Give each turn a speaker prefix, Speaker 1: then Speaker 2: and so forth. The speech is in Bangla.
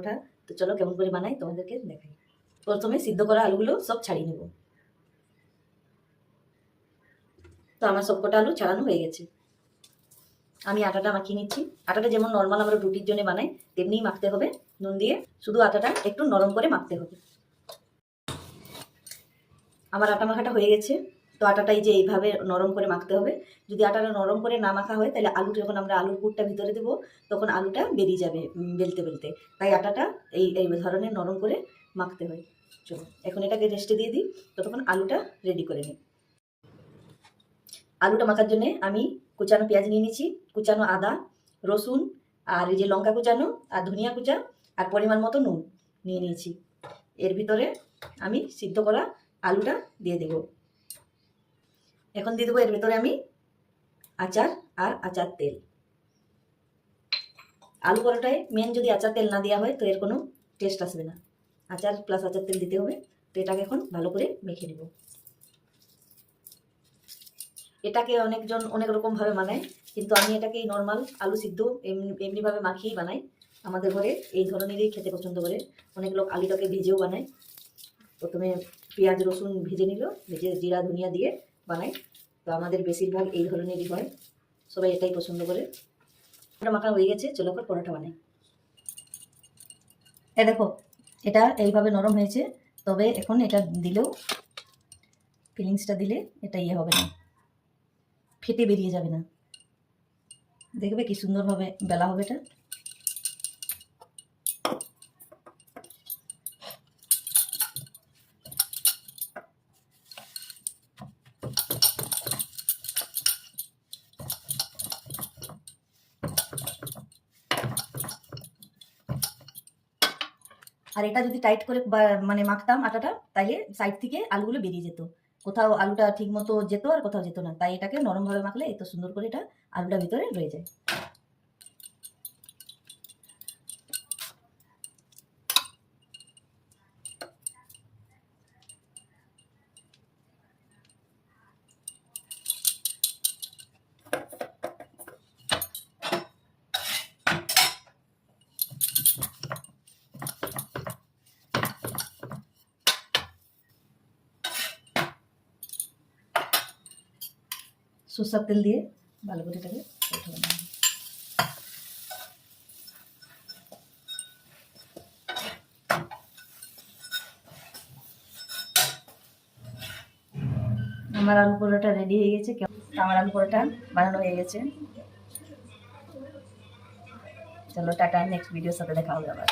Speaker 1: পরোটা। তো চলো কেমন করে বানাই তোমাদেরকে দেখাই। প্রথমে সিদ্ধ করা আলুগুলো সব ছাড়িয়ে নেব। তো আমার সবকটা আলু ছাড়ানো হয়ে গেছে। আমি আটাটা মাখিয়ে নিচ্ছি। আটাটা যেমন নর্মাল আমরা রুটির জন্য বানাই তেমনিই মাখতে হবে নুন দিয়ে, শুধু আটাটা একটু নরম করে মাখতে হবে। আমার আটা মাখাটা হয়ে গেছে। তো আটাটাই যে এইভাবে নরম করে মাখতে হবে। যদি আটাটা নরম করে না মাখা হয় তাহলে আলু যখন আমরা আলুর পুরটা ভিতরে দেবো তখন আলুটা বেরিয়ে যাবে বেলতে বেলতে। তাই আটাটা এই ধরনের নরম করে মাখতে হয়। চলো এখন এটাকে রেস্টে দিয়ে দিই, ততক্ষণ আলুটা রেডি করে নিই। আলুটা মাখার জন্য আমি কুচানো পেঁয়াজ নিয়ে নিচ্ছি, কুচানো আদা, রসুন, আর এই যে লঙ্কা কুচানো, আর ধনিয়া কুচা, আর পরিমাণ মতো নুন নিয়ে নিয়েছি। এর ভিতরে আমি সিদ্ধ করা আলুটা দিয়ে দেব। এখন দিয়ে দেবো এর ভিতরে আমি আচার আর আচার তেল। আলু পরোটায় মেন যদি আচার তেল না দেওয়া হয় তো এর কোনো টেস্ট আসবে না। আচার প্লাস আচার তেল দিতে হবে। তো এটাকে এখন ভালো করে মেখে নেব। এটাকে অনেকজন অনেক রকমভাবে বানায়, কিন্তু আমি এটাকে নর্মাল আলু সিদ্ধ এমনিভাবে মাখিয়েই বানাই। আমাদের ঘরে এই ধরনেরই খেতে পছন্দ করে। অনেক লোক আলুটাকে ভেজেও বানায়। প্রথমে পেঁয়াজ রসুন ভেজে নিল, ভেজে জিরা ধনিয়া দিয়ে বানাই। তো আমাদের বেশিরভাগ এই ধরনেরই হয়, সবাই এটাই পছন্দ করে। মাখা হয়ে গেছে, চলো এখন পরোটা বানাই। দেখো এটা এইভাবে নরম হয়েছে, তবে এখন এটা দিলেও ফিলিংসটা দিলে এটা ইয়ে হবে না, ফেটে বেরিয়ে যাবে না। দেখবে কি সুন্দরভাবে বেলা হবে এটা। আর এটা যদি টাইট করে মানে মাখতাম আটাটা, তাইলে সাইড থেকে আলুগুলো বেরিয়ে যেত। কোথাও আলুটা ঠিক মতো যেত আর কোথাও যেত না। তাই এটাকে নরমভাবে মাখলে এত সুন্দর করে এটা আলুটা ভিতরে রয়ে যায়। সরষের তেল দিয়ে ভালো করে এটাকে আমার আলু পরোটা রেডি হয়ে গেছে। আমার আলু পরোটা বানানো হয়ে গেছে। চলো টাটা, নেক্সট ভিডিওর সাথে দেখা হবে আবার।